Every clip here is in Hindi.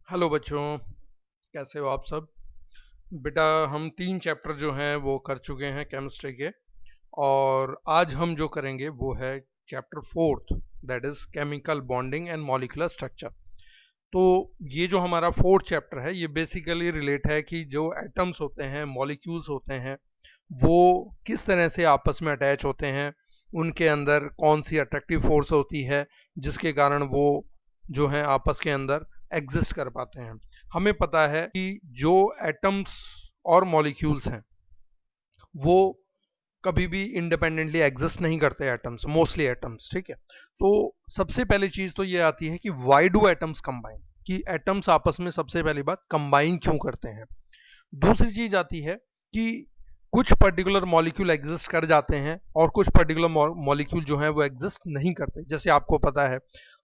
हेलो बच्चों, कैसे हो आप सब। बेटा, हम 3 चैप्टर जो हैं वो कर चुके हैं केमिस्ट्री के। और आज हम जो करेंगे वो है chapter fourth, that is chemical bonding and molecular structure. तो ये जो हमारा फोर्थ चैप्टर है ये बेसिकली रिलेट है कि जो एटम्स होते हैं, मॉलिक्यूल्स होते हैं, वो किस तरह से आपस में अटैच होते हैं, उनके अंदर कौन सी अट्रैक्टिव फोर्स होती है जिसके कारण वो जो है आपस के अंदर एग्जिस्ट कर पाते हैं। हमें पता है कि जो एटम्स और मॉलिक्यूल्स हैं वो कभी भी इंडिपेंडेंटली एग्जिस्ट नहीं करते एटम्स, मोस्टली एटम्स, ठीक है। तो सबसे पहली चीज तो ये आती है कि वाई डू एटम्स कंबाइन, कि एटम्स आपस में सबसे पहली बात कंबाइन क्यों करते हैं। दूसरी चीज आती है कि कुछ पर्टिकुलर मॉलिक्यूल एग्जिस्ट कर जाते हैं और कुछ पर्टिकुलर मॉलिक्यूल जो है वो एग्जिस्ट नहीं करते। जैसे आपको पता है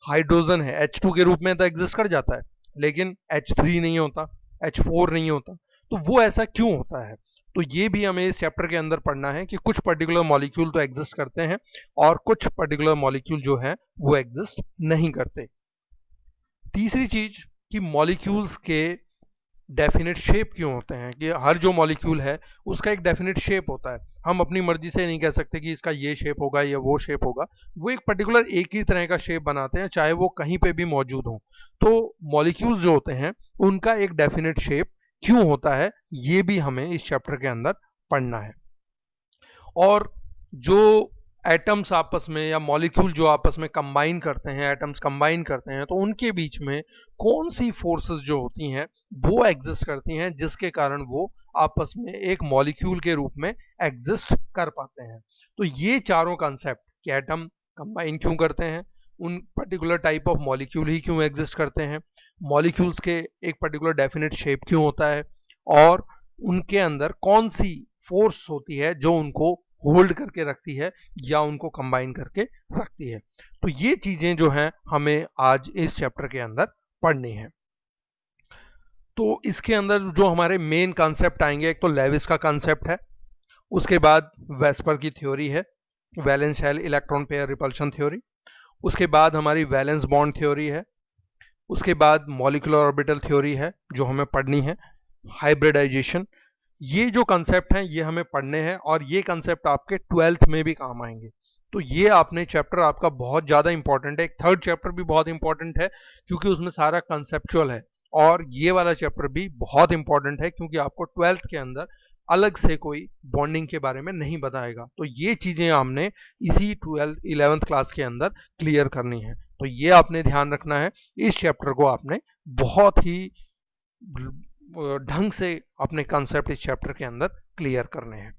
हाइड्रोजन है, H2 के रूप में तो एग्जिस्ट कर जाता है, लेकिन H3 नहीं होता, H4 नहीं होता। तो वो ऐसा क्यों होता है, तो ये भी हमें इस चैप्टर के अंदर पढ़ना है कि कुछ पर्टिकुलर मॉलिक्यूल तो एग्जिस्ट करते हैं और कुछ पर्टिकुलर मॉलिक्यूल जो है वो एग्जिस्ट नहीं करते। तीसरी चीज कि मॉलिक्यूल्स के डेफिनेट शेप क्यों होते हैं, कि हर जो मॉलिक्यूल है उसका एक डेफिनेट शेप होता है। हम अपनी मर्जी से नहीं कह सकते कि इसका ये शेप होगा या वो शेप होगा। वो एक पर्टिकुलर एक ही तरह का शेप बनाते हैं, चाहे वो कहीं पे भी मौजूद हो। तो मॉलिक्यूल्स जो होते हैं उनका एक डेफिनेट शेप क्यों होता है, ये भी हमें इस चैप्टर के अंदर पढ़ना है। और जो एटम्स आपस में या मॉलिक्यूल जो आपस में कंबाइन करते हैं, एटम्स कंबाइन करते हैं, तो उनके बीच में कौन सी फोर्सेस जो होती हैं वो एग्जिस्ट करती हैं जिसके कारण वो आपस में एक मॉलिक्यूल के रूप में एग्जिस्ट कर पाते हैं। तो ये चारों कंसेप्ट कि एटम कंबाइन क्यों करते हैं, उन पर्टिकुलर टाइप ऑफ मॉलिक्यूल ही क्यों एग्जिस्ट करते हैं, मॉलिक्यूल्स के एक पर्टिकुलर डेफिनेट शेप क्यों होता है, और उनके अंदर कौन सी फोर्स होती है जो उनको होल्ड करके रखती है या उनको कंबाइन करके रखती है। तो ये चीजें जो हैं हमें आज इस चैप्टर के अंदर पढ़नी है। तो इसके अंदर जो हमारे मेन कॉन्सेप्ट आएंगे, एक तो लेविस का कॉन्सेप्ट है, उसके बाद वेस्पर की थ्योरी है, valence shell electron pair repulsion theory, उसके बाद हमारी वैलेंस बॉन्ड थ्योरी है, उसके बाद मॉलिक्यूलर ऑर्बिटल थ्योरी है जो हमें पढ़नी है, हाइब्रिडाइजेशन। ये जो कंसेप्ट हैं ये हमें पढ़ने हैं और ये कंसेप्ट आपके 12th में भी काम आएंगे। तो ये आपने चैप्टर आपका बहुत ज़्यादा इंपॉर्टेंट है। एक थर्ड चैप्टर भी बहुत इंपॉर्टेंट है क्योंकि उसमें सारा कंसेप्चुअल है, और ये वाला चैप्टर भी बहुत इंपॉर्टेंट है क्योंकि आपको 12th के अंदर अलग से कोई बॉन्डिंग के बारे में नहीं बताएगा। तो ये चीज़ें हमने इसी 11th क्लास के अंदर क्लियर करनी है। तो ये आपने ध्यान रखना है, इस चैप्टर को आपने बहुत ही ढंग से अपने कंसेप्ट इस चैप्टर के अंदर क्लियर करने हैं।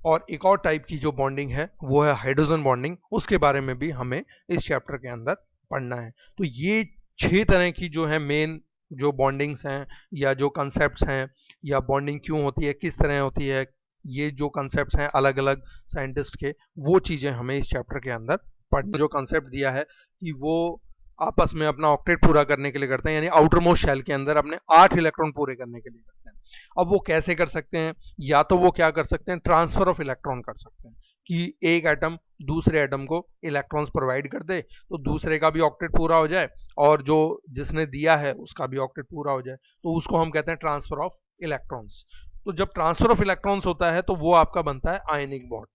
और एक और टाइप की जो बॉन्डिंग है वो है हाइड्रोजन बॉन्डिंग, उसके बारे में भी हमें इस चैप्टर के अंदर पढ़ना है। तो ये 6 तरह की जो है मेन जो बॉन्डिंग्स हैं या जो कंसेप्ट्स हैं, या बॉन्डिंग क्यों होती है, किस तरह होती है, ये जो कंसेप्ट्स हैं अलग अलग साइंटिस्ट के, वो चीज़ें हमें इस चैप्टर के अंदर पढ़ना। जो कंसेप्ट दिया है कि वो आपस में अपना ऑक्टेट पूरा करने के लिए करते हैं, यानी आउटर मोस्ट शेल के अंदर अपने 8 इलेक्ट्रॉन पूरे करने के लिए करते हैं। अब वो कैसे कर सकते हैं, या तो वो क्या कर सकते हैं, ट्रांसफर ऑफ इलेक्ट्रॉन कर सकते हैं, कि एक एटम दूसरे एटम को इलेक्ट्रॉन्स प्रोवाइड कर दे तो दूसरे का भी ऑक्टेट पूरा हो जाए और जो जिसने दिया है उसका भी ऑक्टेट पूरा हो जाए, तो उसको हम कहते हैं ट्रांसफर ऑफ इलेक्ट्रॉन्स। तो जब ट्रांसफर ऑफ इलेक्ट्रॉन्स होता है तो वो आपका बनता है आयनिक बॉन्ड।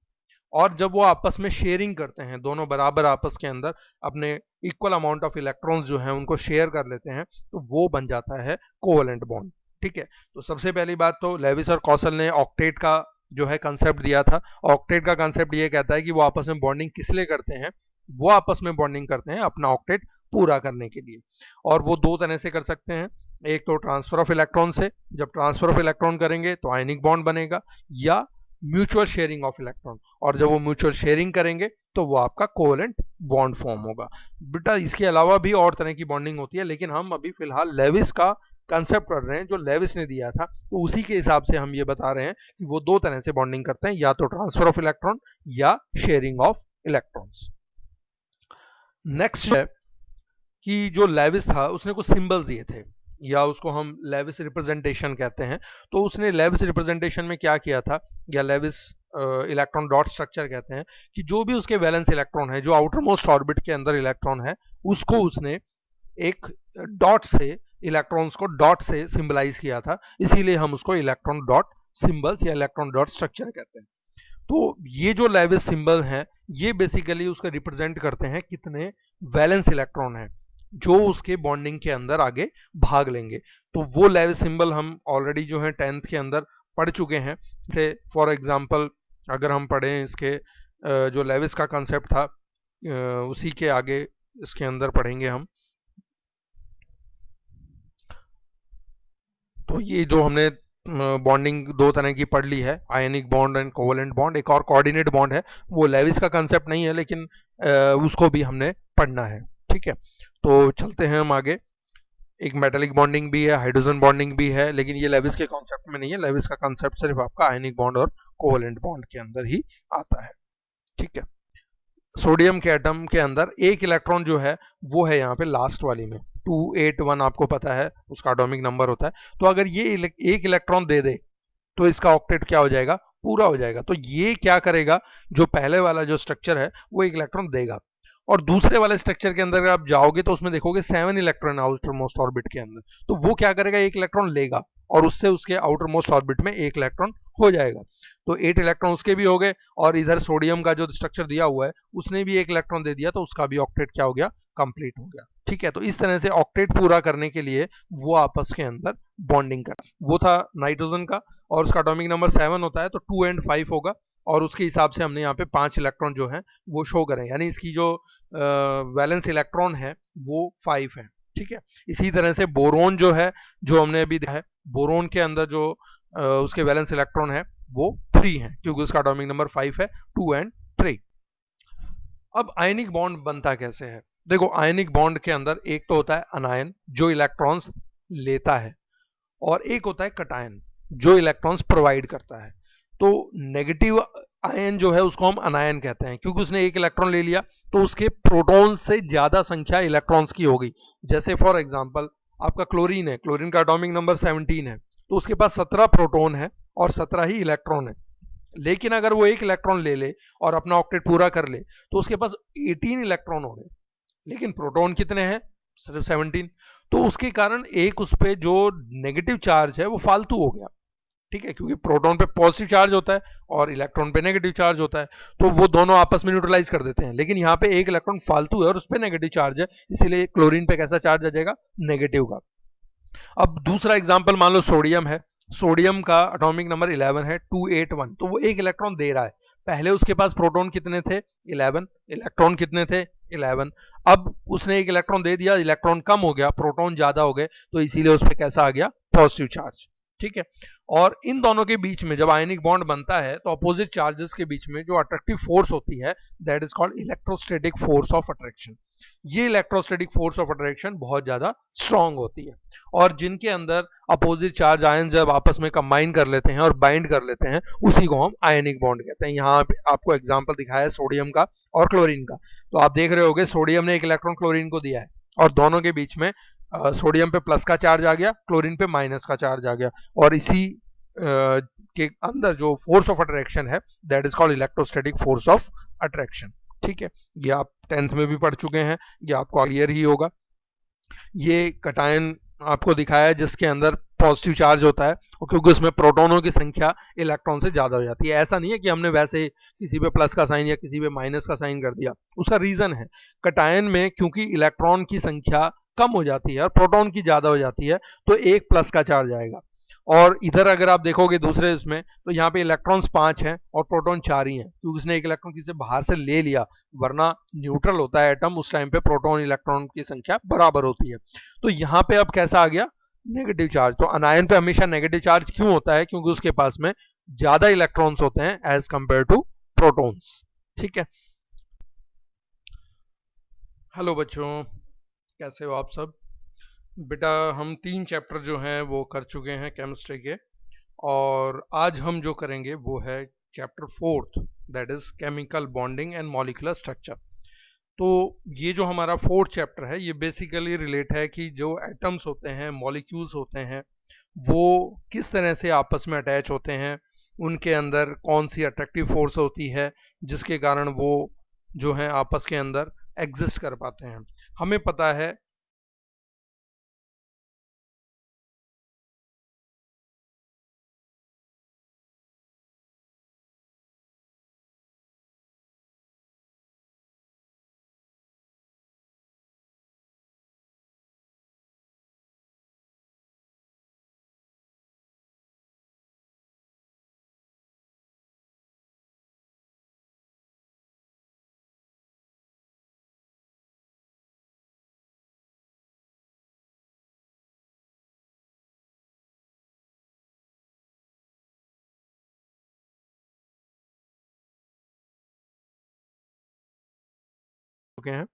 और जब वो आपस में शेयरिंग करते हैं, दोनों बराबर आपस के अंदर अपने इक्वल अमाउंट ऑफ इलेक्ट्रॉन्स जो हैं उनको शेयर कर लेते हैं, तो वो बन जाता है कोवेलेंट बॉन्ड। ठीक है। तो सबसे पहली बात तो लेविस और कौशल ने ऑक्टेट का जो है कंसेप्ट दिया था। ऑक्टेट का कंसेप्ट ये कहता है कि वो आपस में बॉन्डिंग किस लिए करते हैं, वो आपस में बॉन्डिंग करते हैं अपना ऑक्टेट पूरा करने के लिए। और वो दो तरह से कर सकते हैं, एक तो ट्रांसफर ऑफ इलेक्ट्रॉन से, जब ट्रांसफर ऑफ इलेक्ट्रॉन करेंगे तो आयनिक बॉन्ड बनेगा, या म्यूचुअल शेयरिंग ऑफ इलेक्ट्रॉन, और जब वो म्यूचुअल शेयरिंग करेंगे तो वो आपका कोवेलेंट बॉन्ड फॉर्म होगा। बेटा इसके अलावा भी और तरह की बॉन्डिंग होती है, लेकिन हम अभी फिलहाल लेविस का कंसेप्ट कर रहे हैं जो लेविस ने दिया था, तो उसी के हिसाब से हम ये बता रहे हैं कि वो दो तरह से बॉन्डिंग करते हैं, या तो ट्रांसफर ऑफ इलेक्ट्रॉन या शेयरिंग ऑफ इलेक्ट्रॉन्स। नेक्स्ट है कि जो लेविस था उसने कुछ सिंबल्स दिए थे, या उसको हम लेविस रिप्रेजेंटेशन कहते हैं। तो उसने लेविस रिप्रेजेंटेशन में क्या किया था, या लेविस इलेक्ट्रॉन डॉट स्ट्रक्चर कहते हैं, कि जो भी उसके वैलेंस इलेक्ट्रॉन है, जो आउटर मोस्ट ऑर्बिट के अंदर इलेक्ट्रॉन है, उसको उसने एक डॉट से, इलेक्ट्रॉन्स को डॉट से सिंबलाइज किया था, इसीलिए हम उसको इलेक्ट्रॉन डॉट सिंबल्स या इलेक्ट्रॉन डॉट स्ट्रक्चर कहते हैं। तो ये जो लेविस सिंबल हैं ये बेसिकली उसका रिप्रेजेंट करते हैं कितने वैलेंस इलेक्ट्रॉन हैं जो उसके बॉन्डिंग के अंदर आगे भाग लेंगे। तो वो लेविस सिंबल हम ऑलरेडी जो है 10th के अंदर पढ़ चुके हैं। जैसे फॉर एग्जांपल अगर हम पढ़ें इसके जो लेविस का कंसेप्ट था उसी के आगे इसके अंदर पढ़ेंगे हम। तो ये जो हमने बॉन्डिंग दो तरह की पढ़ ली है, ionic bond and covalent bond, एक और कोऑर्डिनेट बॉन्ड है, वो लेविस का कंसेप्ट नहीं है लेकिन उसको भी हमने पढ़ना है। ठीक है, तो चलते हैं हम आगे। एक मेटालिक बॉन्डिंग भी है, हाइड्रोजन बॉन्डिंग भी है, लेकिन ये लेविस के कॉन्सेप्ट में नहीं है। लेविस का कॉन्सेप्ट सिर्फ आपका आयनिक बॉन्ड और कोवेलेंट बॉन्ड के अंदर ही आता है। ठीक है, सोडियम के एटम के अंदर एक इलेक्ट्रॉन जो है वो है यहाँ पे लास्ट वाली में 281, आपको पता है उसका एटॉमिक नंबर होता है। तो अगर ये एक इलेक्ट्रॉन दे दे तो इसका ऑक्टेट क्या हो जाएगा, पूरा हो जाएगा। तो ये क्या करेगा, जो पहले वाला जो स्ट्रक्चर है वो एक इलेक्ट्रॉन देगा, और दूसरे वाले स्ट्रक्चर के अंदर अगर आप जाओगे तो उसमें देखोगे 7 इलेक्ट्रॉन आउटर मोस्ट ऑर्बिट के अंदर। तो वो क्या करेगा, एक इलेक्ट्रॉन लेगा और उससे उसके आउटर मोस्ट ऑर्बिट में एक इलेक्ट्रॉन हो जाएगा। तो 8 इलेक्ट्रॉन उसके भी हो गए, और इधर सोडियम का जो स्ट्रक्चर दिया हुआ है उसने भी एक इलेक्ट्रॉन दे दिया, तो उसका भी ऑक्टेट क्या हो गया, कंप्लीट हो गया। ठीक है, तो इस तरह से ऑक्टेट पूरा करने के लिए वो आपस के अंदर बॉन्डिंग कर, वो था नाइट्रोजन का, और उसका एटॉमिक नंबर 7 होता है, तो 2 and 5 होगा, और उसके हिसाब से हमने यहाँ पे 5 इलेक्ट्रॉन जो है वो शो करें, यानी इसकी जो वैलेंस इलेक्ट्रॉन है वो 5 है। ठीक है, इसी तरह से बोरोन जो है, जो हमने अभी देखा है, बोरोन के अंदर जो उसके वैलेंस इलेक्ट्रॉन है वो 3 है, क्योंकि उसका एटॉमिक नंबर 5 है, 2 and 3। अब आयनिक बॉन्ड बनता कैसे है, देखो आयनिक बॉन्ड के अंदर एक तो होता है अनायन जो इलेक्ट्रॉन्स लेता है, और एक होता है कटायन जो इलेक्ट्रॉन्स प्रोवाइड करता है। तो नेगेटिव आयन जो है उसको हम अनायन कहते हैं, क्योंकि उसने एक इलेक्ट्रॉन ले लिया तो उसके प्रोटॉन से ज्यादा संख्या इलेक्ट्रॉन्स की होगी। जैसे फॉर एग्जांपल आपका क्लोरीन है, क्लोरीन का एटॉमिक नंबर 17 है, तो उसके पास 17 प्रोटॉन है और 17 ही इलेक्ट्रॉन है। लेकिन अगर वो एक इलेक्ट्रॉन ले ले और अपना ऑक्टेट पूरा कर ले तो उसके पास 18 इलेक्ट्रॉन हो गए, लेकिन प्रोटॉन कितने हैं, सिर्फ 17। तो उसके कारण एक उस पे जो नेगेटिव चार्ज है वो फालतू हो गया। ठीक है, क्योंकि प्रोटॉन पे पॉजिटिव चार्ज होता है और इलेक्ट्रॉन पे नेगेटिव चार्ज होता है, तो वो दोनों आपस में न्यूट्रलाइज कर देते हैं। लेकिन यहाँ पे एक इलेक्ट्रॉन फालतू है और उस पर नेगेटिव चार्ज है, इसीलिए क्लोरीन पे कैसा चार्ज आ जाएगा, नेगेटिव का। अब दूसरा एग्जाम्पल मान लो सोडियम है, सोडियम का एटॉमिक नंबर 11 है, 281, तो वो एक इलेक्ट्रॉन दे रहा है। पहले उसके पास प्रोटॉन कितने थे, 11, इलेक्ट्रॉन कितने थे, 11। अब उसने एक इलेक्ट्रॉन दे दिया, इलेक्ट्रॉन कम हो गया, प्रोटॉन ज्यादा हो गए, तो इसीलिए उस पर कैसा आ गया, पॉजिटिव चार्ज। ठीक है, और इन दोनों के बीच में जब आयनिक बॉन्ड बनता है तो अपोजिट चार्जेस के बीच में जो अट्रैक्टिव फोर्स होती है that is called electrostatic force of attraction. ये इलेक्ट्रोस्टैटिक फोर्स ऑफ अट्रैक्शन बहुत ज्यादा स्ट्रांग होती है, और जिनके अंदर अपोजिट चार्ज आयन जब आपस में कंबाइन कर लेते हैं और बाइंड कर लेते हैं उसी को हम आयनिक बॉन्ड कहते हैं। यहाँ पे आपको एग्जांपल दिखाया है सोडियम का और क्लोरीन का, तो आप देख रहे होंगे सोडियम ने एक इलेक्ट्रॉन क्लोरीन को दिया है और दोनों के बीच में सोडियम पे प्लस का चार्ज आ गया, क्लोरीन पे माइनस का चार्ज आ गया, और इसी के अंदर जो फोर्स ऑफ अट्रैक्शन है that is called electrostatic force of attraction. ठीक है, ये आप 10th में भी पढ़ चुके हैं, ये आपको क्लियर ही होगा। ये कटायन आपको दिखाया है जिसके अंदर पॉजिटिव चार्ज होता है, और क्योंकि उसमें प्रोटॉनों की संख्या इलेक्ट्रॉन से ज्यादा हो जाती है। ऐसा नहीं है कि हमने वैसे किसी पे प्लस का साइन या किसी पे माइनस का साइन कर दिया, उसका रीजन है कटायन में क्योंकि इलेक्ट्रॉन की संख्या कम हो जाती है और प्रोटॉन की ज्यादा हो जाती है, तो एक प्लस का चार्ज आएगा। और इधर अगर आप देखोगे दूसरे इसमें, तो यहाँ पे इलेक्ट्रॉन्स 5 हैं और प्रोटॉन 4 ही हैं, क्योंकि उसने एक इलेक्ट्रॉन किसी बाहर से ले लिया, वरना न्यूट्रल होता है एटम, उस टाइम पे प्रोटॉन इलेक्ट्रॉन की संख्या बराबर होती है। तो यहाँ पे अब कैसा आ गया, नेगेटिव चार्ज। तो अनायन पे हमेशा नेगेटिव चार्ज क्यों होता है, क्योंकि उसके पास में ज्यादा इलेक्ट्रॉन्स होते हैं एज कंपेयर टू प्रोटॉन्स। ठीक है, हेलो बच्चों, कैसे हो आप सब। बेटा हम 3 चैप्टर जो हैं वो कर चुके हैं केमिस्ट्री के, और आज हम जो करेंगे वो है chapter 4th, that is chemical bonding and molecular structure. तो ये जो हमारा 4th चैप्टर है ये बेसिकली रिलेट है कि जो एटम्स होते हैं, मॉलिक्यूल्स होते हैं, वो किस तरह से आपस में अटैच होते हैं, उनके अंदर कौन सी अट्रैक्टिव फोर्स होती है जिसके कारण वो जो है आपस के अंदर एग्जिस्ट कर पाते हैं। हमें पता है हैं।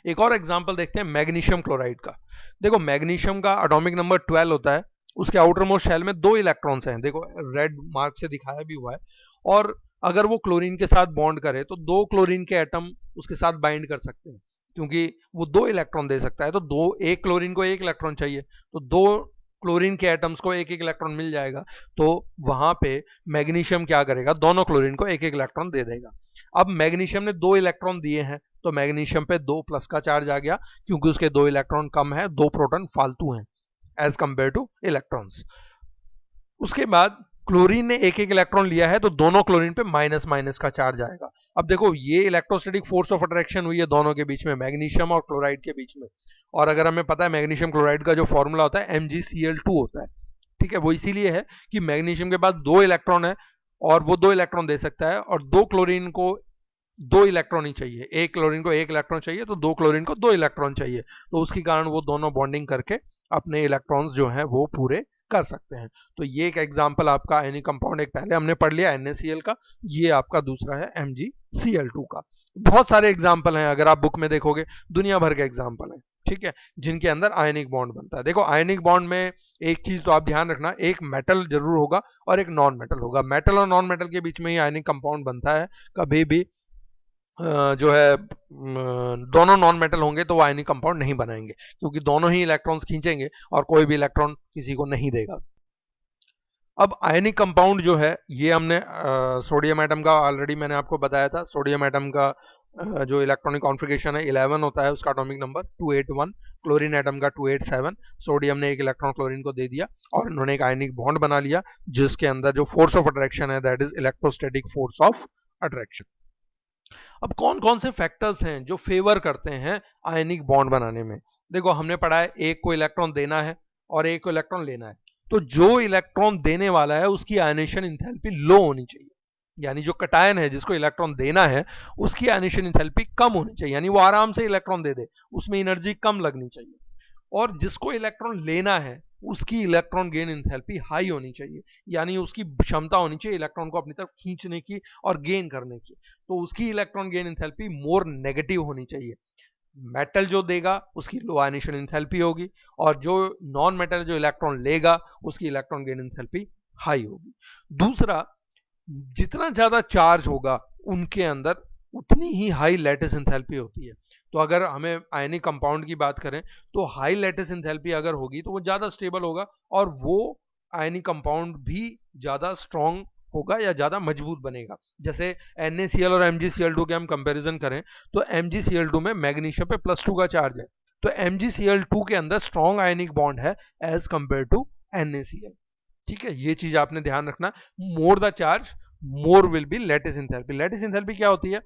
एक और एग्जांपल देखते हैं मैग्नीशियम क्लोराइड का। देखो मैग्नीशियम का एटॉमिक नंबर 12 होता है, उसके आउटर मोस्ट शेल में 2 इलेक्ट्रॉन्स हैं, देखो रेड मार्क से दिखाया भी हुआ है। और अगर वो क्लोरीन के साथ बॉन्ड करे तो 2 क्लोरीन के एटम उसके साथ बाइंड कर सकते हैं, क्योंकि वो 2 इलेक्ट्रॉन दे सकता है। तो एक क्लोरीन को 1 इलेक्ट्रॉन चाहिए, तो 2 क्लोरीन के एटम्स को 1-1 इलेक्ट्रॉन मिल जाएगा। तो वहां पे मैग्नीशियम क्या करेगा, दोनों क्लोरीन को 1-1 इलेक्ट्रॉन दे देगा। अब मैग्नीशियम ने 2 इलेक्ट्रॉन दिए हैं, तो मैग्नीशियम पे 2 प्लस का चार्ज आ गया, क्योंकि उसके 2 इलेक्ट्रॉन कम है, 2 प्रोटॉन फालतू हैं एज कंपेयर टू इलेक्ट्रॉन्स। उसके बाद क्लोरीन ने 1-1 इलेक्ट्रॉन लिया है, तो दोनों क्लोरीन पे माइनस माइनस का चार्ज आएगा। अब देखो ये इलेक्ट्रोस्टैटिक फोर्स ऑफ अट्रैक्शन हुई है दोनों के बीच में, मैग्नीशियम और क्लोराइड के बीच में। और अगर हमें पता है मैग्नीशियम क्लोराइड का जो फॉर्मूला होता है MgCl2 होता है, ठीक है। वो इसीलिए है कि मैग्नीशियम के पास 2 इलेक्ट्रॉन है और वो 2 इलेक्ट्रॉन दे सकता है, और 2 क्लोरीन को 2 इलेक्ट्रॉन ही चाहिए, एक क्लोरीन को 1 इलेक्ट्रॉन चाहिए, तो 2 क्लोरीन को 2 इलेक्ट्रॉन चाहिए। तो उसके कारण वो दोनों बॉन्डिंग करके अपने इलेक्ट्रॉन्स जो हैं वो पूरे कर सकते हैं। तो ये एक एग्जांपल आपका आयनिक कंपाउंड एक पहले हमने पढ़ लिया NaCl का, ये आपका दूसरा है MgCl2 का। बहुत सारे एग्जांपल हैं, अगर आप बुक में देखोगे दुनिया भर के एग्जांपल हैं, ठीक है, जिनके अंदर आयनिक बॉन्ड बनता है। देखो आयनिक बॉन्ड में एक चीज तो आप ध्यान रखना, एक मेटल जरूर होगा और एक नॉन मेटल होगा। मेटल और नॉन मेटल के बीच में ही आयनिक कंपाउंड बनता है। कभी भी जो है दोनों नॉन मेटल होंगे तो वो आयनिक कंपाउंड नहीं बनाएंगे, क्योंकि दोनों ही इलेक्ट्रॉन्स खींचेंगे और कोई भी इलेक्ट्रॉन किसी को नहीं देगा। अब आयनिक कंपाउंड जो है ये हमने सोडियम एटम का ऑलरेडी मैंने आपको बताया था। सोडियम एटम का जो इलेक्ट्रॉनिक कॉन्फ़िगरेशन है 11 होता है, उसका एटॉमिक नंबर 281। क्लोरीन एटम का 287। सोडियम ने 1 इलेक्ट्रॉन क्लोरीन को दे दिया और इन्होंने एक आयनिक बॉन्ड बना लिया, जिसके अंदर जो फोर्स ऑफ अट्रैक्शन है that is electrostatic force of attraction. अब कौन कौन से फैक्टर्स हैं जो फेवर करते हैं आयनिक बॉन्ड बनाने में। देखो हमने पढ़ा है एक को इलेक्ट्रॉन देना है और एक को इलेक्ट्रॉन लेना है, तो जो इलेक्ट्रॉन देने वाला है उसकी आयनेशन इंथैल्पी लो होनी चाहिए, यानी जो कटायन है जिसको इलेक्ट्रॉन देना है उसकी आयनेशन इंथैल्पी कम होनी चाहिए, यानी वो आराम से इलेक्ट्रॉन दे दे, उसमें एनर्जी कम लगनी चाहिए। और जिसको इलेक्ट्रॉन लेना है उसकी इलेक्ट्रॉन गेन इंथैल्पी हाई होनी चाहिए, यानी उसकी क्षमता होनी चाहिए इलेक्ट्रॉन को अपनी तरफ खींचने की और गेन करने की, तो उसकी electron gain enthalpy more negative होनी चाहिए। मेटल जो देगा उसकी लो आयनेशन इंथैल्पी होगी, और जो नॉन मेटल जो इलेक्ट्रॉन लेगा उसकी इलेक्ट्रॉन गेन इंथैल्पी हाई होगी। दूसरा, जितना ज्यादा चार्ज होगा उनके अंदर उतनी ही हाई लैटिस एंथैल्पी होती है। तो अगर हमें आयनिक कंपाउंड की बात करें तो हाई लैटिस एंथैल्पी अगर होगी तो वो ज्यादा स्टेबल होगा और वो आयनिक कंपाउंड भी ज्यादा स्ट्रॉन्ग होगा या ज्यादा मजबूत बनेगा। जैसे NaCl और MgCl2 के हम कंपैरिजन करें तो MgCl2 में मैग्नीशियम पे +2 का चार्ज है, तो MgCl2 के अंदर स्ट्रॉन्ग आयनिक बॉन्ड है एज कंपेयर टू NaCl। ठीक है, ये चीज आपने ध्यान रखना। More the charge more will be lattice enthalpy. Lattice enthalpy क्या होती है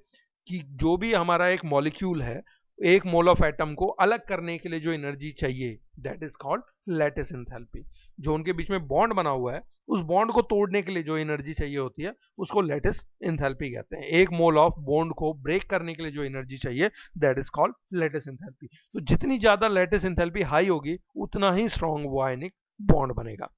कि जो भी हमारा एक मॉलिक्यूल है, एक मोल ऑफ एटम को अलग करने के लिए जो एनर्जी चाहिए that is called lattice enthalpy. जो उनके बीच में बॉन्ड बना हुआ है उस बॉन्ड को तोड़ने के लिए जो एनर्जी चाहिए होती है उसको लैटिस एंथैल्पी कहते हैं। एक मोल ऑफ बॉन्ड को ब्रेक करने के लिए जो एनर्जी चाहिए that is called lattice enthalpy. तो जितनी ज्यादा लैटिस एंथैल्पी हाई होगी उतना ही स्ट्रॉन्ग वो आयनिक बॉन्ड बनेगा।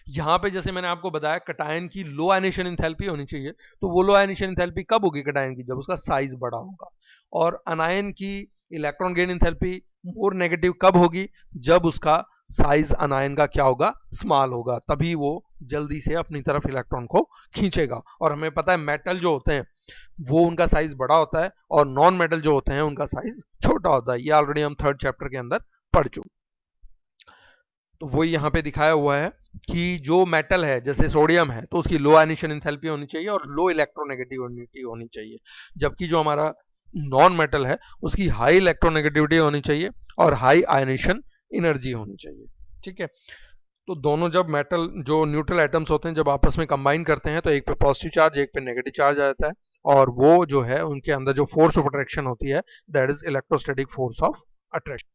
यहां पे जैसे मैंने आपको बताया कटायन की लो आयनेशन एंथैल्पी होनी चाहिए, तो वो लो आयनेशन एंथैल्पी कब होगी कटायन की, जब उसका साइज बड़ा होगा। और अनायन की electron gain enthalpy more negative कब होगी, जब उसका साइज अनायन का क्या होगा, स्मॉल होगा, तभी वो जल्दी से अपनी तरफ इलेक्ट्रॉन को खींचेगा। और हमें पता है मेटल जो होते हैं वो उनका साइज बड़ा होता है और नॉन मेटल जो होते हैं उनका साइज छोटा होता है। ये ऑलरेडी हम 3rd चैप्टर के अंदर पढ़ चुके। तो वही यहाँ पे दिखाया हुआ है कि जो मेटल है जैसे सोडियम है तो उसकी लो आयनेशन एंथैल्पी होनी चाहिए और लो इलेक्ट्रोनेगेटिविटी होनी चाहिए, जबकि जो हमारा नॉन मेटल है उसकी हाई इलेक्ट्रोनेगेटिविटी होनी चाहिए और हाई आयनेशन एनर्जी होनी चाहिए। ठीक है, तो दोनों जब मेटल जो न्यूट्रल एटम्स होते हैं जब आपस में कंबाइन करते हैं तो एक पे पॉजिटिव चार्ज एक पे नेगेटिव चार्ज आ जाता है, और वो जो है उनके अंदर जो फोर्स ऑफ अट्रैक्शन होती है that is electrostatic force of attraction.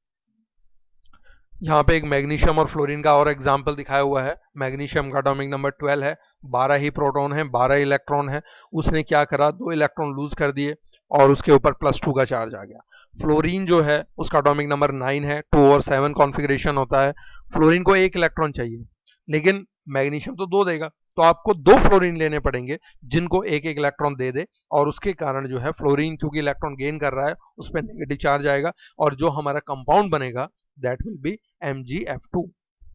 यहाँ पे एक मैग्नीशियम और फ्लोरीन का और एग्जाम्पल दिखाया हुआ है। मैग्नीशियम का एटॉमिक नंबर 12 है, 12 ही प्रोटॉन है, 12 इलेक्ट्रॉन है। उसने क्या करा, 2 इलेक्ट्रॉन लूज कर दिए और उसके ऊपर +2 का चार्ज आ गया। फ्लोरीन जो है उसका एटॉमिक नंबर 9 है, 2 और 7 कॉन्फ़िगरेशन होता है। फ्लोरीन को 1 इलेक्ट्रॉन चाहिए लेकिन मैग्नीशियम तो 2 देगा, तो आपको 2 फ्लोरीन लेने पड़ेंगे जिनको एक एक इलेक्ट्रॉन दे दे, और उसके कारण जो है फ्लोरीन क्योंकि इलेक्ट्रॉन गेन कर रहा है उस पर नेगेटिव चार्ज आएगा और जो हमारा कंपाउंड बनेगा दैट विल बी MgF2।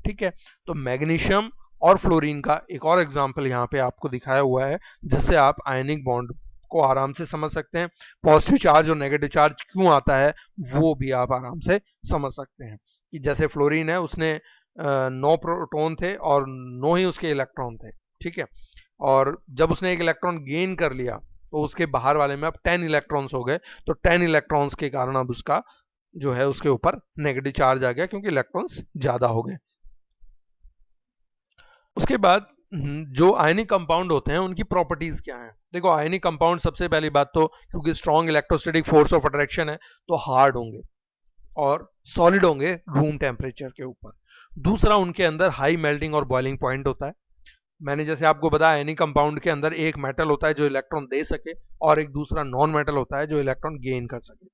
ठीक है, तो मैग्नीशियम और फ्लोरीन का एक और एग्जाम्पल यहाँ पे आपको दिखाया हुआ है जिससे आप आयनिक बॉन्ड को आराम से समझ सकते हैं। पॉजिटिव चार्ज और नेगेटिव चार्ज क्यों आता है वो भी आप आराम से समझ सकते हैं कि जैसे फ्लोरीन है उसने 9 प्रोटॉन थे और 9 ही उसके इलेक्ट्रॉन थे। ठीक है, और जब उसने एक इलेक्ट्रॉन गेन कर लिया तो उसके बाहर वाले में अब 10 इलेक्ट्रॉन्स हो गए, तो 10 इलेक्ट्रॉन्स के कारण अब उसका जो है उसके ऊपर नेगेटिव चार्ज आ गया क्योंकि इलेक्ट्रॉन्स ज्यादा हो गए। उसके बाद जो आयनिक कंपाउंड होते हैं उनकी प्रॉपर्टीज क्या हैं। देखो आयनिक कंपाउंड सबसे पहली बात तो क्योंकि strong electrostatic force of attraction है तो हार्ड होंगे और सॉलिड होंगे रूम टेम्परेचर के ऊपर। दूसरा उनके अंदर हाई मेल्टिंग और बॉइलिंग पॉइंट होता है। मैंने जैसे आपको बताया एनी कंपाउंड के अंदर एक मेटल होता है जो इलेक्ट्रॉन दे सके और एक दूसरा नॉन मेटल होता है जो इलेक्ट्रॉन गेन कर सके।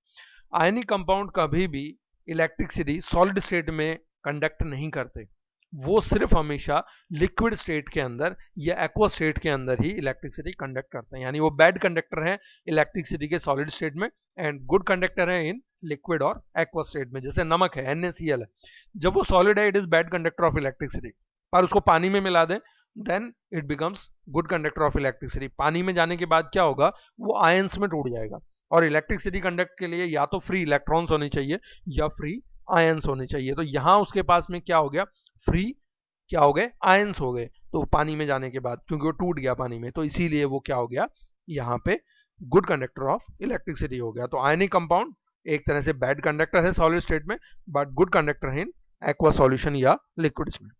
आयनिक कंपाउंड कभी भी इलेक्ट्रिसिटी सॉलिड स्टेट में कंडक्ट नहीं करते, वो सिर्फ हमेशा लिक्विड स्टेट के अंदर या एक्वा स्टेट के अंदर ही इलेक्ट्रिसिटी कंडक्ट करते हैं, यानी वो बैड कंडक्टर हैं इलेक्ट्रिसिटी के सॉलिड स्टेट में एंड गुड कंडक्टर हैं इन लिक्विड और एक्वा स्टेट में। जैसे नमक है NaCl है, जब वो सॉलिड है it is bad conductor of electricity, पर उसको पानी में मिला दें then it becomes good conductor of electricity. पानी में जाने के बाद क्या होगा, वो आयंस में टूट जाएगा। और इलेक्ट्रिसिटी कंडक्ट के लिए या तो फ्री इलेक्ट्रॉन्स होने चाहिए या फ्री आयंस होने चाहिए, तो यहां उसके पास में क्या हो गया, फ्री क्या हो गए, आयंस हो गए। तो पानी में जाने के बाद क्योंकि वो टूट गया पानी में तो इसीलिए वो क्या हो गया, यहाँ पे गुड कंडक्टर ऑफ इलेक्ट्रिसिटी हो गया। तो आयनिक कंपाउंड एक तरह से बैड कंडक्टर है सॉलिड स्टेट में बट गुड कंडक्टर है इन एक्वा सॉल्यूशन या लिक्विड्स में।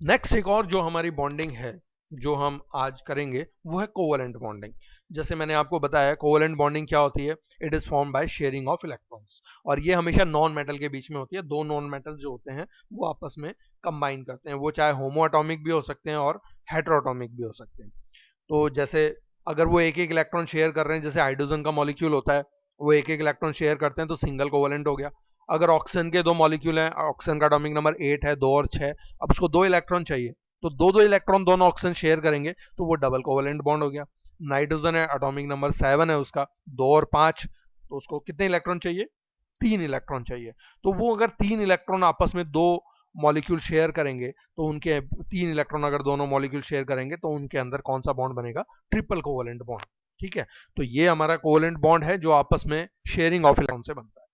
नेक्स्ट एक और जो हमारी बॉन्डिंग है जो हम आज करेंगे वो है कोवेलेंट बॉन्डिंग। जैसे मैंने आपको बताया कोवेलेंट बॉन्डिंग क्या होती है, it is form by sharing of electrons, और ये हमेशा नॉन मेटल के बीच में होती है। दो नॉन मेटल जो होते हैं वो आपस में कंबाइन करते हैं, वो चाहे होमो एटॉमिक भी हो सकते हैं और हेटेरोटॉमिक भी हो सकते हैं। तो जैसे अगर वो एक एक इलेक्ट्रॉन शेयर कर रहे हैं, जैसे हाइड्रोजन का मॉलिक्यूल होता है वो एक एक इलेक्ट्रॉन शेयर करते हैं तो सिंगल कोवेलेंट हो गया। अगर ऑक्सीजन के 2 मॉलिक्यूल हैं, ऑक्सीजन का एटॉमिक नंबर 8 है, 2 और 6, अब उसको 2 इलेक्ट्रॉन चाहिए तो दो दो इलेक्ट्रॉन दोनों ऑक्सीजन शेयर करेंगे तो वो डबल कोवेलेंट बॉन्ड हो गया। नाइट्रोजन है, एटॉमिक नंबर 7 है उसका, 2 और 5, तो उसको कितने इलेक्ट्रॉन चाहिए, 3 इलेक्ट्रॉन चाहिए। तो वो अगर 3 इलेक्ट्रॉन आपस में 2 मॉलिक्यूल शेयर करेंगे तो उनके 3 इलेक्ट्रॉन अगर दोनों मॉलिक्यूल शेयर करेंगे तो उनके अंदर कौन सा बॉन्ड बनेगा, ट्रिपल कोवेलेंट बॉन्ड। ठीक है, तो ये हमारा कोवेलेंट बॉन्ड है जो आपस में शेयरिंग ऑफ इलेक्ट्रॉन से बनता है।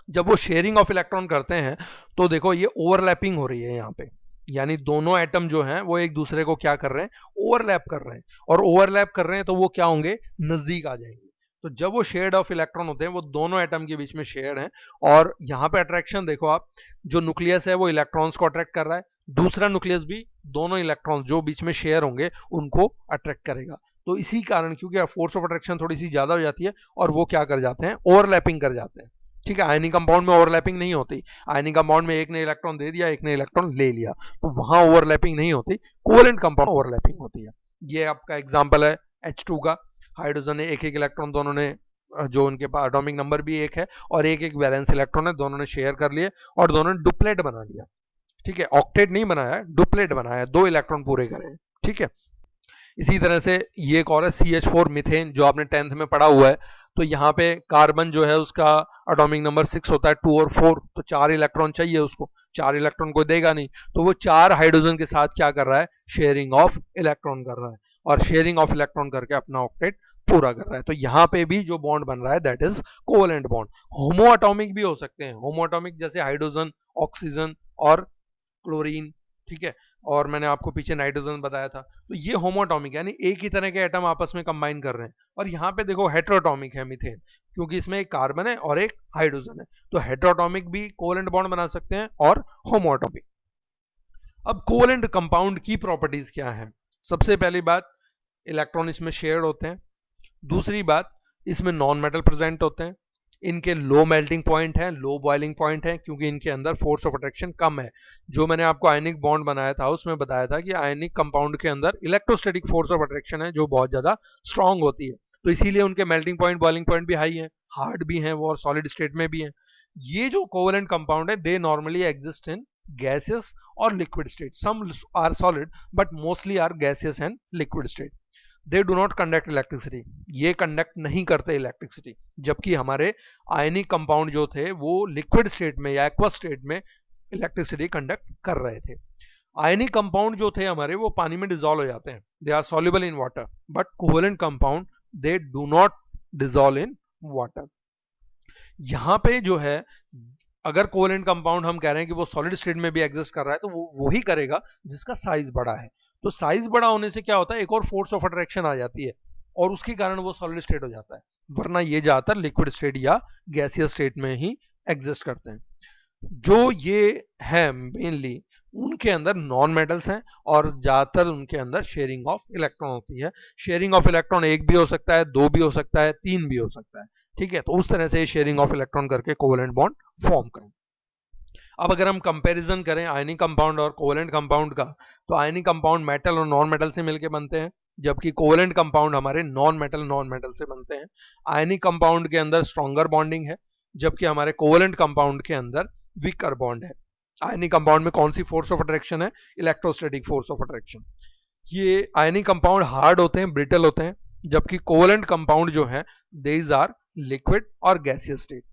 जब वो शेयरिंग ऑफ इलेक्ट्रॉन करते हैं तो देखो ये ओवरलैपिंग हो रही है यहाँ पे, यानी दोनों एटम जो हैं वो एक दूसरे को क्या कर रहे हैं, ओवरलैप कर रहे हैं, और ओवरलैप कर रहे हैं तो वो क्या होंगे, नजदीक आ जाएंगे। तो जब वो शेयर्ड ऑफ इलेक्ट्रॉन होते हैं वो दोनों एटम के बीच में शेयर्ड हैं, और यहाँ पे अट्रैक्शन देखो आप, जो न्यूक्लियस है वो इलेक्ट्रॉन्स को अट्रैक्ट कर रहा है, दूसरा न्यूक्लियस भी दोनों इलेक्ट्रॉन्स जो बीच में शेयर होंगे उनको अट्रैक्ट करेगा। तो इसी कारण क्योंकि फोर्स ऑफ अट्रैक्शन थोड़ी सी ज्यादा हो जाती है और वो क्या कर जाते हैं, ओवरलैपिंग कर जाते हैं। ठीक है, आयनिक कंपाउंड में ओवरलैपिंग नहीं होती, आयनिक कंपाउंड में एक ने इलेक्ट्रॉन दे दिया एक ने इलेक्ट्रॉन ले लिया तो वहां ओवरलैपिंग नहीं होती, कोवेलेंट कंपाउंड ओवरलैपिंग होती है। ये आपका एग्जांपल है H2 का, हाइड्रोजन ने एक एक इलेक्ट्रॉन दोनों ने, जो उनके पास एटॉमिक नंबर भी एक है और एक एक वैलेंस इलेक्ट्रॉन है, दोनों ने शेयर कर लिए और दोनों ने डुप्लेट बना लिया। ठीक है, ऑक्टेट नहीं बनाया, डुप्लेट बनाया, 2 इलेक्ट्रॉन पूरे करे। ठीक है, इसी तरह से ये एक और है CH4 मिथेन जो आपने 10th में पढ़ा हुआ है। तो यहाँ पे कार्बन जो है उसका एटॉमिक नंबर 6 होता है, 2 और 4, तो 4 इलेक्ट्रॉन चाहिए उसको, 4 इलेक्ट्रॉन कोई देगा नहीं, तो वो 4 हाइड्रोजन के साथ क्या कर रहा है, शेयरिंग ऑफ इलेक्ट्रॉन कर रहा है, और शेयरिंग ऑफ इलेक्ट्रॉन करके अपना ऑक्टेट पूरा कर रहा है। तो यहाँ पे भी जो बॉन्ड बन रहा है that is covalent bond. Homo atomic भी हो सकते हैं, होमो एटॉमिक जैसे हाइड्रोजन, ऑक्सीजन और क्लोरीन। ठीक है, और मैंने आपको पीछे नाइट्रोजन बताया था, तो ये होमोटॉमिक यानी एक ही तरह के एटम आपस में कंबाइन कर रहे हैं। और यहाँ पे देखो हेट्रोटॉमिक है मीथेन, क्योंकि इसमें एक कार्बन है और एक हाइड्रोजन है, तो हेट्रोटॉमिक भी कोवेलेंट बॉन्ड बना सकते हैं और होमोटॉमिक। अब कोवेलेंट कंपाउंड की प्रॉपर्टीज क्या है, सबसे पहली बात इलेक्ट्रॉन इसमें शेयर्ड होते हैं, दूसरी बात इसमें नॉन मेटल प्रेजेंट होते हैं, इनके लो मेल्टिंग पॉइंट है, लो बॉइलिंग पॉइंट है क्योंकि इनके अंदर फोर्स ऑफ अट्रैक्शन कम है। जो मैंने आपको आयनिक बॉन्ड बनाया था उसमें बताया था कि आयनिक कंपाउंड के अंदर इलेक्ट्रोस्टैटिक फोर्स ऑफ अट्रैक्शन है जो बहुत ज्यादा स्ट्रांग होती है, तो इसीलिए उनके मेल्टिंग पॉइंट बॉइलिंग पॉइंट भी हाई है, हार्ड भी है वो और सॉलिड स्टेट में भी है। ये जो कोवेलेंट कंपाउंड है they normally exist in gaseous or liquid state. Some are solid but mostly are gaseous and liquid state. They do not conduct electricity, ये कंडक्ट नहीं करते इलेक्ट्रिसिटी, जबकि हमारे आयनिक कंपाउंड जो थे वो लिक्विड स्टेट में या एक्वा स्टेट में इलेक्ट्रिसिटी कंडक्ट कर रहे थे. आयनिक कंपाउंड जो थे हमारे वो पानी में डिजोल्व हो जाते हैं, they are soluble in water, but covalent compound they do not dissolve in water. यहां पे जो है अगर कोवेलेंट कंपाउंड हम कह रहे हैं कि वो सॉलिड स्टेट में भी एग्जिस्ट कर रहा है तो वो ही करेगा जिसका साइज बड़ा है. तो साइज बड़ा होने से क्या होता है, एक और फोर्स ऑफ अट्रैक्शन आ जाती है और उसके कारण वो सॉलिड स्टेट हो जाता है, वरना ये ज्यादातर लिक्विड स्टेट या गैसियस स्टेट में ही एग्जिस्ट करते हैं. जो ये है मेनली उनके अंदर नॉन मेटल्स हैं और ज्यादातर उनके अंदर शेयरिंग ऑफ इलेक्ट्रॉन होती है. शेयरिंग ऑफ इलेक्ट्रॉन एक भी हो सकता है, दो भी हो सकता है, तीन भी हो सकता है. ठीक है, तो उस तरह से शेयरिंग ऑफ इलेक्ट्रॉन करके कोवेलेंट बॉन्ड फॉर्म करें. अब अगर हम कंपैरिजन करें आयनिक कंपाउंड और कोवेलेंट कंपाउंड का, तो आयनिक कंपाउंड मेटल और नॉन मेटल से मिलकर बनते हैं, जबकि कोवेलेंट कंपाउंड हमारे नॉन मेटल से बनते हैं. आयनिक कंपाउंड के अंदर स्ट्रॉन्गर बॉन्डिंग है, जबकि हमारे कोवेलेंट कंपाउंड के अंदर वीकर बॉन्ड है. आयनिक कंपाउंड में कौन सी फोर्स ऑफ अट्रैक्शन है, इलेक्ट्रोस्टैटिक फोर्स ऑफ अट्रैक्शन. ये आयनिक कंपाउंड हार्ड होते हैं, ब्रिटल होते हैं, जबकि कोवेलेंट कंपाउंड जो है दीज आर लिक्विड और गैसियस स्टेट.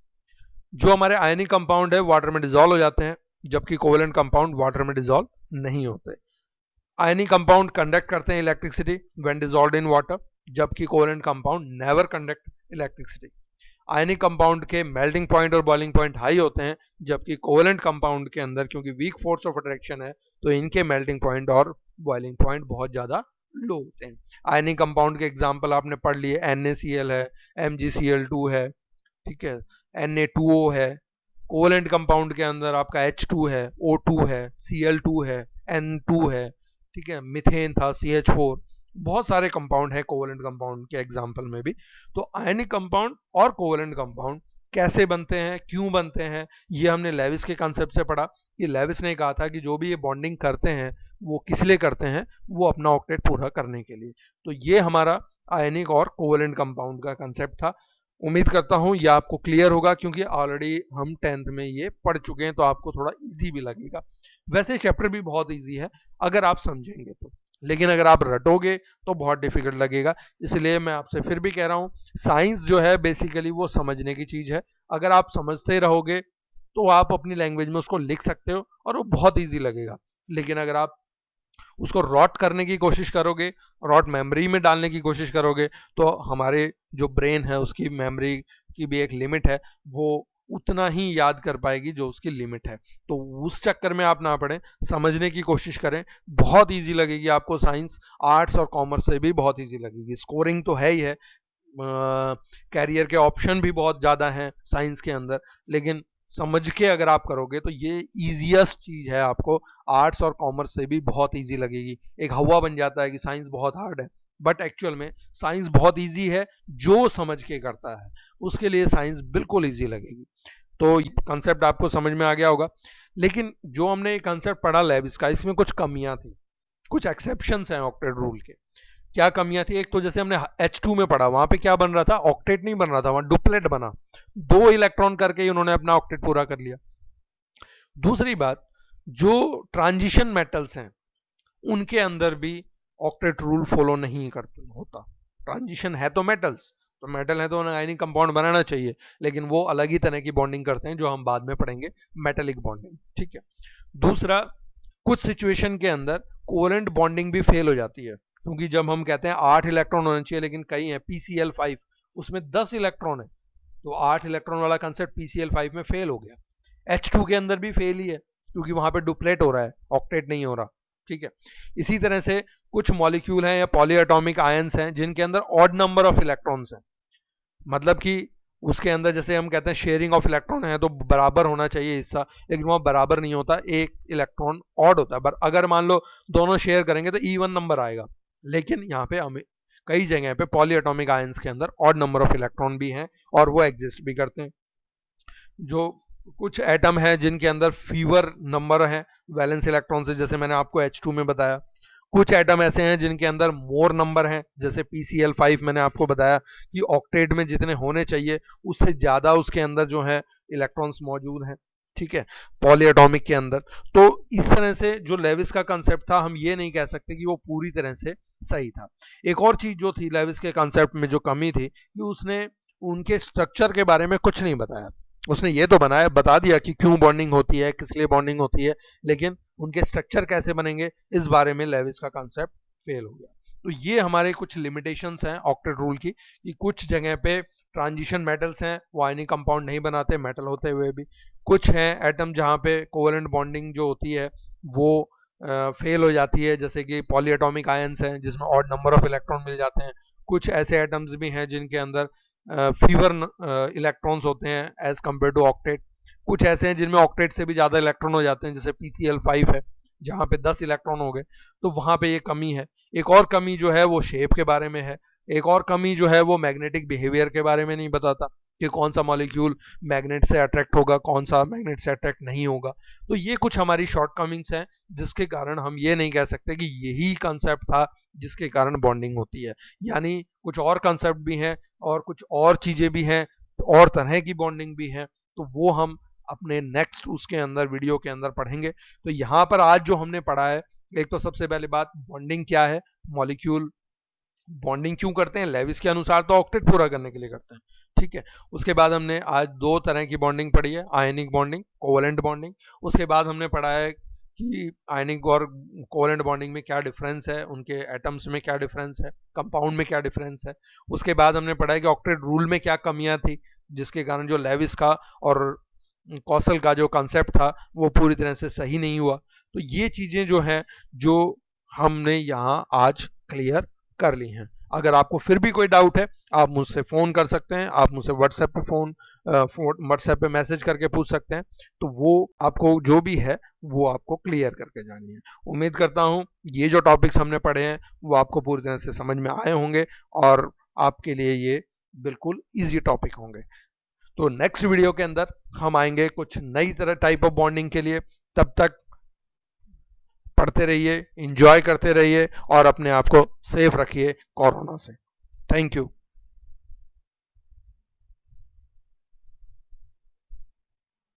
जो हमारे आयनिक कंपाउंड है वाटर में डिजोल्व हो जाते हैं, जबकि कोवेलेंट कंपाउंड वाटर में डिजोल्व नहीं होते. आयनिक कंपाउंड कंडक्ट करते हैं electricity when dissolved in water, जबकि covalent compound never conduct electricity. Ionic compound के मेल्टिंग पॉइंट और बॉइलिंग पॉइंट हाई होते हैं, जबकि कोवेलेंट कंपाउंड के अंदर क्योंकि वीक फोर्स ऑफ अट्रैक्शन है तो इनके मेल्टिंग पॉइंट और बॉइलिंग पॉइंट बहुत ज्यादा लो होते हैं. आयनिक कंपाउंड के एग्जांपल आपने पढ़ लिए, NaCl है, MgCl2 है, ठीक है, Na2O है. कोवेलेंट कंपाउंड के अंदर आपका H2 है, O2 है, Cl2 है, N2 है, ठीक है, मिथेन था, CH4. बहुत सारे कंपाउंड है कोवेलेंट कंपाउंड के एग्जांपल में भी. तो आयनिक कंपाउंड और कोवेलेंट कंपाउंड कैसे बनते हैं, क्यों बनते हैं, ये हमने लेविस के कॉन्सेप्ट से पढ़ा. कि लेविस ने कहा था कि जो भी ये बॉन्डिंग करते हैं वो किस लिए करते हैं, वो अपना ऑक्टेट पूरा करने के लिए. तो ये हमारा आयनिक और कोवेलेंट कंपाउंड का कंसेप्ट था. उम्मीद करता हूं ये आपको क्लियर होगा, क्योंकि ऑलरेडी हम 10th में ये पढ़ चुके हैं, तो आपको थोड़ा इजी भी लगेगा. वैसे चैप्टर भी बहुत इजी है अगर आप समझेंगे तो, लेकिन अगर आप रटोगे तो बहुत डिफिकल्ट लगेगा. इसलिए मैं आपसे फिर भी कह रहा हूं, साइंस जो है बेसिकली वो समझने की चीज है. अगर आप समझते रहोगे तो आप अपनी लैंग्वेज में उसको लिख सकते हो और वो बहुत ईजी लगेगा. लेकिन अगर आप उसको रॉट करने की कोशिश करोगे, रॉट मेमोरी में डालने की कोशिश करोगे, तो हमारे जो ब्रेन है उसकी मेमोरी की भी एक लिमिट है, वो उतना ही याद कर पाएगी जो उसकी लिमिट है. तो उस चक्कर में आप ना पड़े, समझने की कोशिश करें. बहुत इजी लगेगी आपको साइंस. आर्ट्स और कॉमर्स से भी बहुत इजी लगेगी. स्कोरिंग तो है ही है, कैरियर के ऑप्शन भी बहुत ज़्यादा हैं साइंस के अंदर, लेकिन समझ के अगर आप करोगे तो ये इजीएस्ट चीज है. आपको आर्ट्स और कॉमर्स से भी बहुत इजी लगेगी. एक हवा बन जाता है कि साइंस बहुत हार्ड है, बट एक्चुअल में साइंस बहुत इजी है. जो समझ के करता है उसके लिए साइंस बिल्कुल इजी लगेगी. तो कंसेप्ट आपको समझ में आ गया होगा. लेकिन जो हमने कंसेप्ट पढ़ा लेविस का, इसमें कुछ कमियां थी, कुछ एक्सेप्शंस हैं ऑक्टेट रूल के. क्या कमियां थी, एक तो जैसे हमने H2 में पढ़ा, वहां पे क्या बन रहा था, ऑक्टेट नहीं बन रहा था, वहां डुप्लेट बना, 2 इलेक्ट्रॉन करके ही उन्होंने अपना ऑक्टेट पूरा कर लिया. दूसरी बात, जो ट्रांजिशन मेटल्स हैं उनके अंदर भी ऑक्टेट रूल फॉलो नहीं करते होता. ट्रांजिशन है तो मेटल्स, तो मेटल है तो आयनिक कंपाउंड बनाना चाहिए, लेकिन वो अलग ही तरह की बॉन्डिंग करते हैं जो हम बाद में पढ़ेंगे, मेटेलिक बॉन्डिंग. ठीक है. दूसरा, कुछ सिचुएशन के अंदर कोवेलेंट बॉन्डिंग भी फेल हो जाती है, क्योंकि जब हम कहते हैं 8 इलेक्ट्रॉन होने चाहिए लेकिन कई हैं PCl5, उसमें 10 इलेक्ट्रॉन है, तो 8 इलेक्ट्रॉन वाला कंसेप्ट PCl5 में फेल हो गया. H2 के अंदर भी फेल ही है, क्योंकि वहां पे डुप्लेट हो रहा है, ऑक्टेट नहीं हो रहा. ठीक है. इसी तरह से कुछ मॉलिक्यूल हैं या पॉलीएटॉमिक आयंस हैं जिनके अंदर ऑड नंबर ऑफ इलेक्ट्रॉन्स हैं, मतलब कि उसके अंदर जैसे हम कहते हैं शेयरिंग ऑफ इलेक्ट्रॉन है तो बराबर होना चाहिए हिस्सा, लेकिन वह बराबर नहीं होता, एक इलेक्ट्रॉन ऑड होता है. अगर मान लो दोनों शेयर करेंगे तो इवन नंबर आएगा, लेकिन यहाँ पे हमें कई जगह पे पॉलीएटॉमिक आयंस के अंदर ऑड नंबर ऑफ इलेक्ट्रॉन भी हैं और वो एग्जिस्ट भी करते हैं. जो कुछ एटम है जिनके अंदर फीवर नंबर है वैलेंस इलेक्ट्रॉन से, जैसे मैंने आपको H2 में बताया. कुछ एटम ऐसे हैं जिनके अंदर मोर नंबर हैं, जैसे PCl5 मैंने आपको बताया कि ऑक्टेट में जितने होने चाहिए उससे ज्यादा उसके अंदर जो है इलेक्ट्रॉन्स मौजूद हैं. ठीक है, पॉली एटॉमिक के अंदर। तो इस तरह से जो लेविस का कंसेप्ट था, हम ये नहीं कह सकते कि वो पूरी तरह से सही था। एक और चीज जो थी लेविस के कंसेप्ट में जो कमी थी कि उसने उनके स्ट्रक्चर के बारे में कुछ नहीं बताया। उसने ये तो बता दिया कि क्यों बॉन्डिंग होती है, किस लिए बॉन्डिंग होती है, लेकिन उनके स्ट्रक्चर कैसे बनेंगे इस बारे में लेविस का कंसेप्ट फेल हो गया। तो ये हमारे कुछ लिमिटेशंस हैं ऑक्टेट रूल की, कि कुछ जगह पे ट्रांजिशन मेटल्स हैं वो आयनिक कंपाउंड नहीं बनाते मेटल होते हुए भी, कुछ हैं एटम जहाँ पे कोवेलेंट बॉन्डिंग जो होती है वो फेल हो जाती है, जैसे कि पॉलीएटॉमिक आयंस हैं जिसमें ऑड नंबर ऑफ इलेक्ट्रॉन मिल जाते हैं। कुछ ऐसे एटम्स भी हैं जिनके अंदर फीवर इलेक्ट्रॉन्स होते हैं एज कम्पेयर टू ऑक्टेट। कुछ ऐसे हैं जिनमें ऑक्टेट से भी ज्यादा इलेक्ट्रॉन हो जाते हैं, जैसे PCl5 है जहाँ पे 10 इलेक्ट्रॉन हो गए, तो वहां पे ये कमी है। एक और कमी जो है वो शेप के बारे में है। एक और कमी जो है वो मैग्नेटिक बिहेवियर के बारे में नहीं बताता कि कौन सा मॉलिक्यूल मैग्नेट से अट्रैक्ट होगा, कौन सा मैग्नेट से अट्रैक्ट नहीं होगा। तो ये कुछ हमारी शॉर्टकमिंग्स हैं जिसके कारण हम ये नहीं कह सकते कि यही कंसेप्ट था जिसके कारण बॉन्डिंग होती है। यानी कुछ और कंसेप्ट भी हैं और कुछ और चीजें भी हैं, और तरह की बॉन्डिंग भी है, तो वो हम अपने नेक्स्ट उसके अंदर वीडियो के अंदर पढ़ेंगे। तो यहाँ पर आज जो हमने पढ़ा है, एक तो सबसे पहले बात बॉन्डिंग क्या है, मॉलिक्यूल बॉन्डिंग क्यों करते हैं, लेविस के अनुसार तो ऑक्टेट पूरा करने के लिए करते हैं, ठीक है। उसके बाद हमने आज दो तरह की बॉन्डिंग पढ़ी है, आयनिक बॉन्डिंग, कोवेलेंट बॉन्डिंग। उसके बाद हमने पढ़ा है कि आयनिक और कोवेलेंट बॉन्डिंग में क्या डिफरेंस है, उनके एटम्स में क्या डिफरेंस है, कंपाउंड में क्या डिफरेंस है। उसके बाद हमने पढ़ा है कि ऑक्टेट रूल में क्या कमियां थी जिसके कारण जो लेविस का और कौशल का जो कंसेप्ट था वो पूरी तरह से सही नहीं हुआ। तो ये चीजें जो हैं जो हमने यहाँ आज क्लियर कर ली हैं। अगर आपको फिर भी कोई डाउट है आप मुझसे फ़ोन कर सकते हैं, आप मुझसे व्हाट्सएप पे व्हाट्सएप पे मैसेज करके पूछ सकते हैं। तो वो आपको जो भी है वो आपको क्लियर करके जानी है। उम्मीद करता हूँ ये जो टॉपिक्स हमने पढ़े हैं वो आपको पूरी तरह से समझ में आए होंगे और आपके लिए ये बिल्कुल ईजी टॉपिक होंगे। तो नेक्स्ट वीडियो के अंदर हम आएंगे कुछ नई तरह टाइप ऑफ बॉन्डिंग के लिए। तब तक पढ़ते रहिए, इंजॉय करते रहिए और अपने आप को सेफ रखिए कोरोना से। Thank you.